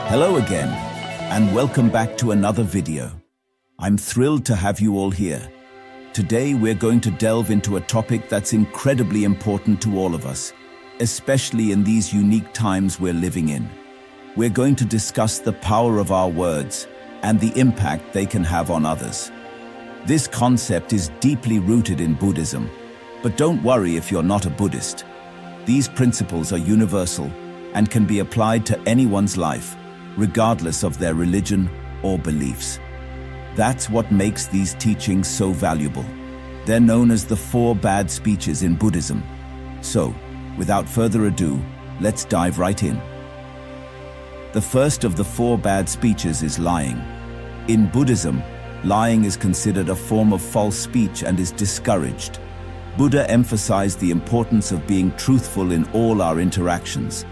Hello again, and welcome back to another video. I'm thrilled to have you all here. Today we're going to delve into a topic that's incredibly important to all of us, especially in these unique times we're living in. We're going to discuss the power of our words and the impact they can have on others. This concept is deeply rooted in Buddhism, but don't worry if you're not a Buddhist. These principles are universal and can be applied to anyone's life, regardless of their religion or beliefs. That's what makes these teachings so valuable. They're known as the 4 bad speeches in Buddhism. So, without further ado, let's dive right in. The first of the 4 bad speeches is lying. In Buddhism, lying is considered a form of false speech and is discouraged. Buddha emphasized the importance of being truthful in all our interactions.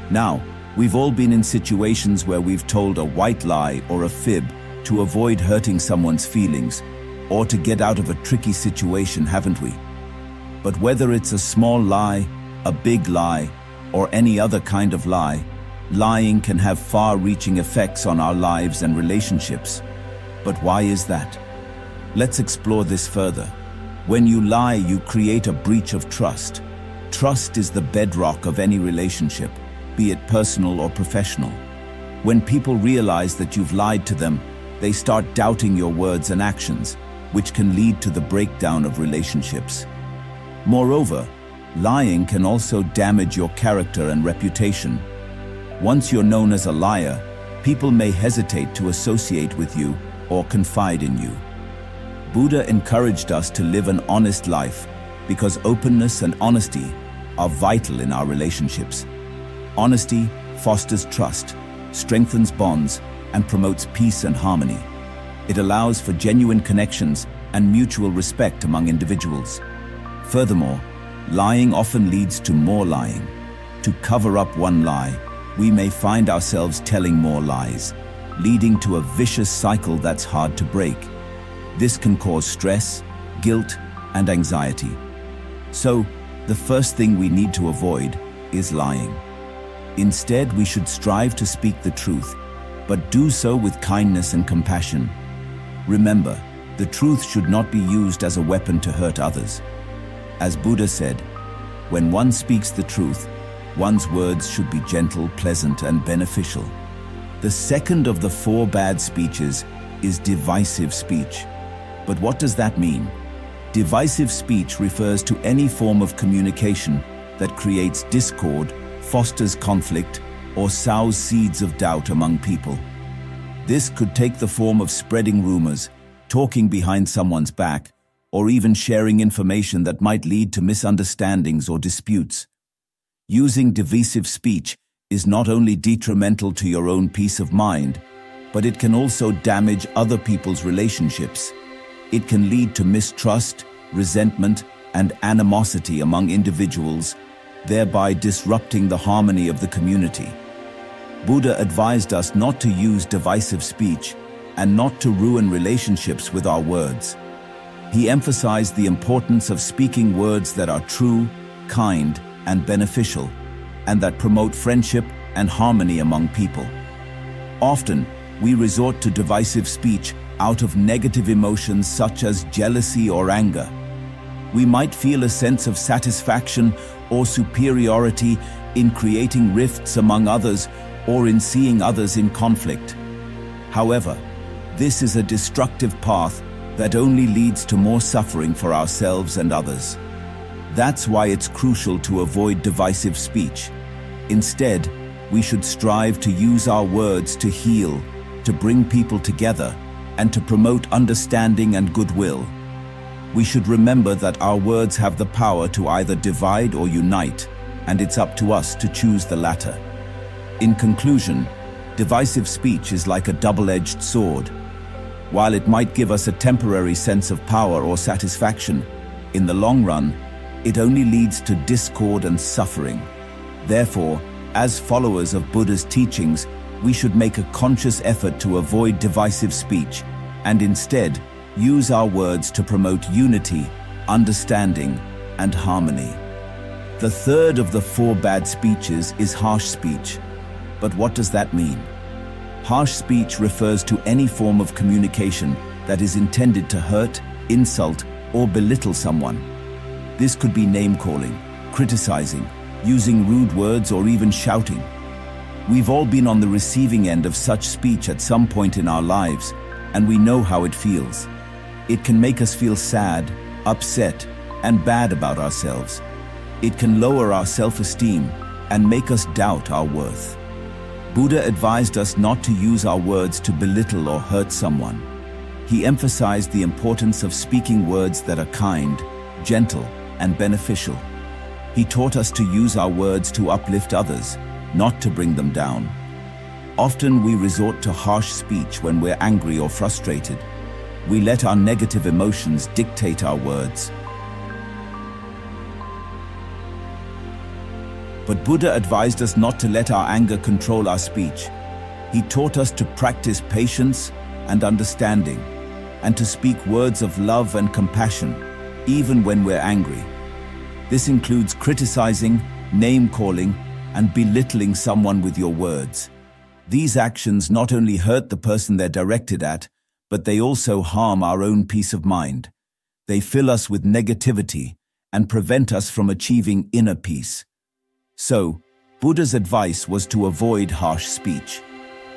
Now, we've all been in situations where we've told a white lie or a fib to avoid hurting someone's feelings or to get out of a tricky situation, haven't we? But whether it's a small lie, a big lie, or any other kind of lie, lying can have far-reaching effects on our lives and relationships. But why is that? Let's explore this further. When you lie, you create a breach of trust. Trust is the bedrock of any relationship, be it personal or professional. When people realize that you've lied to them, they start doubting your words and actions, which can lead to the breakdown of relationships. Moreover, lying can also damage your character and reputation. Once you're known as a liar, people may hesitate to associate with you or confide in you. Buddha encouraged us to live an honest life because openness and honesty are vital in our relationships. Honesty fosters trust, strengthens bonds, and promotes peace and harmony. It allows for genuine connections and mutual respect among individuals. Furthermore, lying often leads to more lying. To cover up one lie, we may find ourselves telling more lies, leading to a vicious cycle that's hard to break. This can cause stress, guilt, and anxiety. So, the first thing we need to avoid is lying. Instead, we should strive to speak the truth, but do so with kindness and compassion. Remember, the truth should not be used as a weapon to hurt others. As Buddha said, when one speaks the truth, one's words should be gentle, pleasant, and beneficial. The second of the 4 bad speeches is divisive speech. But what does that mean? Divisive speech refers to any form of communication that creates discord, fosters conflict, or sows seeds of doubt among people. This could take the form of spreading rumors, talking behind someone's back, or even sharing information that might lead to misunderstandings or disputes. Using divisive speech is not only detrimental to your own peace of mind, but it can also damage other people's relationships. It can lead to mistrust, resentment, and animosity among individuals, thereby disrupting the harmony of the community. Buddha advised us not to use divisive speech and not to ruin relationships with our words. He emphasized the importance of speaking words that are true, kind, and beneficial, and that promote friendship and harmony among people. Often, we resort to divisive speech out of negative emotions such as jealousy or anger. We might feel a sense of satisfaction or superiority in creating rifts among others or in seeing others in conflict. However, this is a destructive path that only leads to more suffering for ourselves and others. That's why it's crucial to avoid divisive speech. Instead, we should strive to use our words to heal, to bring people together, and to promote understanding and goodwill. We should remember that our words have the power to either divide or unite, and it's up to us to choose the latter. In conclusion, divisive speech is like a double-edged sword. While it might give us a temporary sense of power or satisfaction, in the long run, it only leads to discord and suffering. Therefore, as followers of Buddha's teachings, we should make a conscious effort to avoid divisive speech and instead use our words to promote unity, understanding, and harmony. The third of the 4 bad speeches is harsh speech. But what does that mean? Harsh speech refers to any form of communication that is intended to hurt, insult, or belittle someone. This could be name-calling, criticizing, using rude words, or even shouting. We've all been on the receiving end of such speech at some point in our lives, and we know how it feels. It can make us feel sad, upset, and bad about ourselves. It can lower our self-esteem and make us doubt our worth. Buddha advised us not to use our words to belittle or hurt someone. He emphasized the importance of speaking words that are kind, gentle, and beneficial. He taught us to use our words to uplift others, not to bring them down. Often we resort to harsh speech when we're angry or frustrated. We let our negative emotions dictate our words. But Buddha advised us not to let our anger control our speech. He taught us to practice patience and understanding, and to speak words of love and compassion, even when we're angry. This includes criticizing, name-calling, and belittling someone with your words. These actions not only hurt the person they're directed at, but they also harm our own peace of mind. They fill us with negativity and prevent us from achieving inner peace. So, Buddha's advice was to avoid harsh speech.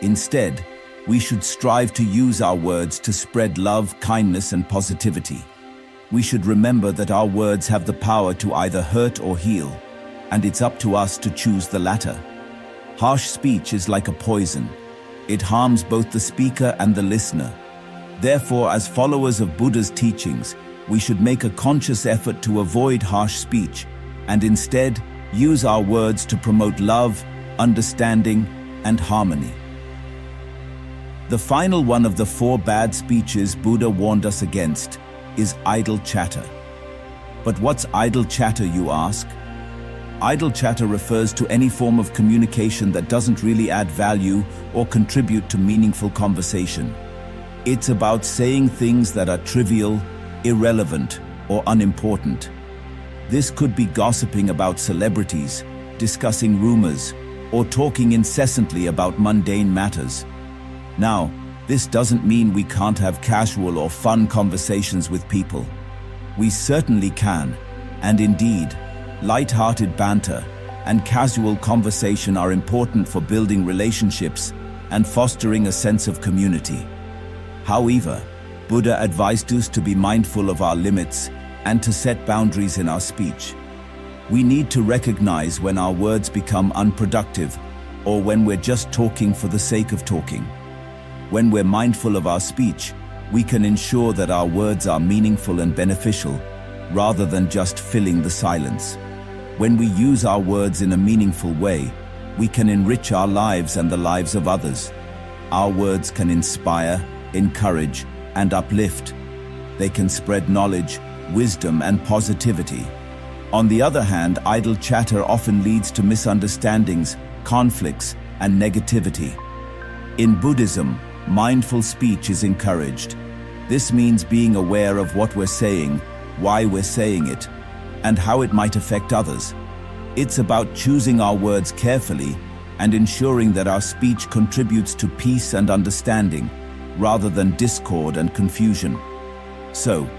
Instead, we should strive to use our words to spread love, kindness, and positivity. We should remember that our words have the power to either hurt or heal, and it's up to us to choose the latter. Harsh speech is like a poison. It harms both the speaker and the listener. Therefore, as followers of Buddha's teachings, we should make a conscious effort to avoid harsh speech and instead use our words to promote love, understanding, and harmony. The final one of the 4 bad speeches Buddha warned us against is idle chatter. But what's idle chatter, you ask? Idle chatter refers to any form of communication that doesn't really add value or contribute to meaningful conversation. It's about saying things that are trivial, irrelevant, or unimportant. This could be gossiping about celebrities, discussing rumors, or talking incessantly about mundane matters. Now, this doesn't mean we can't have casual or fun conversations with people. We certainly can, and indeed, light-hearted banter and casual conversation are important for building relationships and fostering a sense of community. However, Buddha advised us to be mindful of our limits and to set boundaries in our speech. We need to recognize when our words become unproductive or when we're just talking for the sake of talking. When we're mindful of our speech, we can ensure that our words are meaningful and beneficial, rather than just filling the silence. When we use our words in a meaningful way, we can enrich our lives and the lives of others. Our words can inspire, encourage, and uplift. They can spread knowledge, wisdom, and positivity. On the other hand, idle chatter often leads to misunderstandings, conflicts, and negativity. In Buddhism, mindful speech is encouraged. This means being aware of what we're saying, why we're saying it, and how it might affect others. It's about choosing our words carefully and ensuring that our speech contributes to peace and understanding, rather than discord and confusion. So,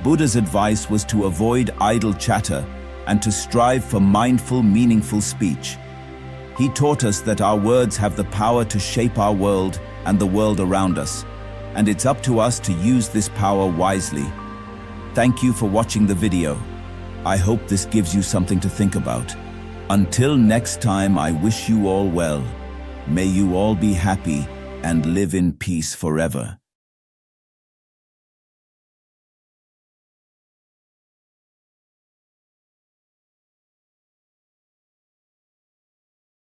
Buddha's advice was to avoid idle chatter and to strive for mindful, meaningful speech. He taught us that our words have the power to shape our world and the world around us, and it's up to us to use this power wisely. Thank you for watching the video. I hope this gives you something to think about. Until next time, I wish you all well. May you all be happy and live in peace forever.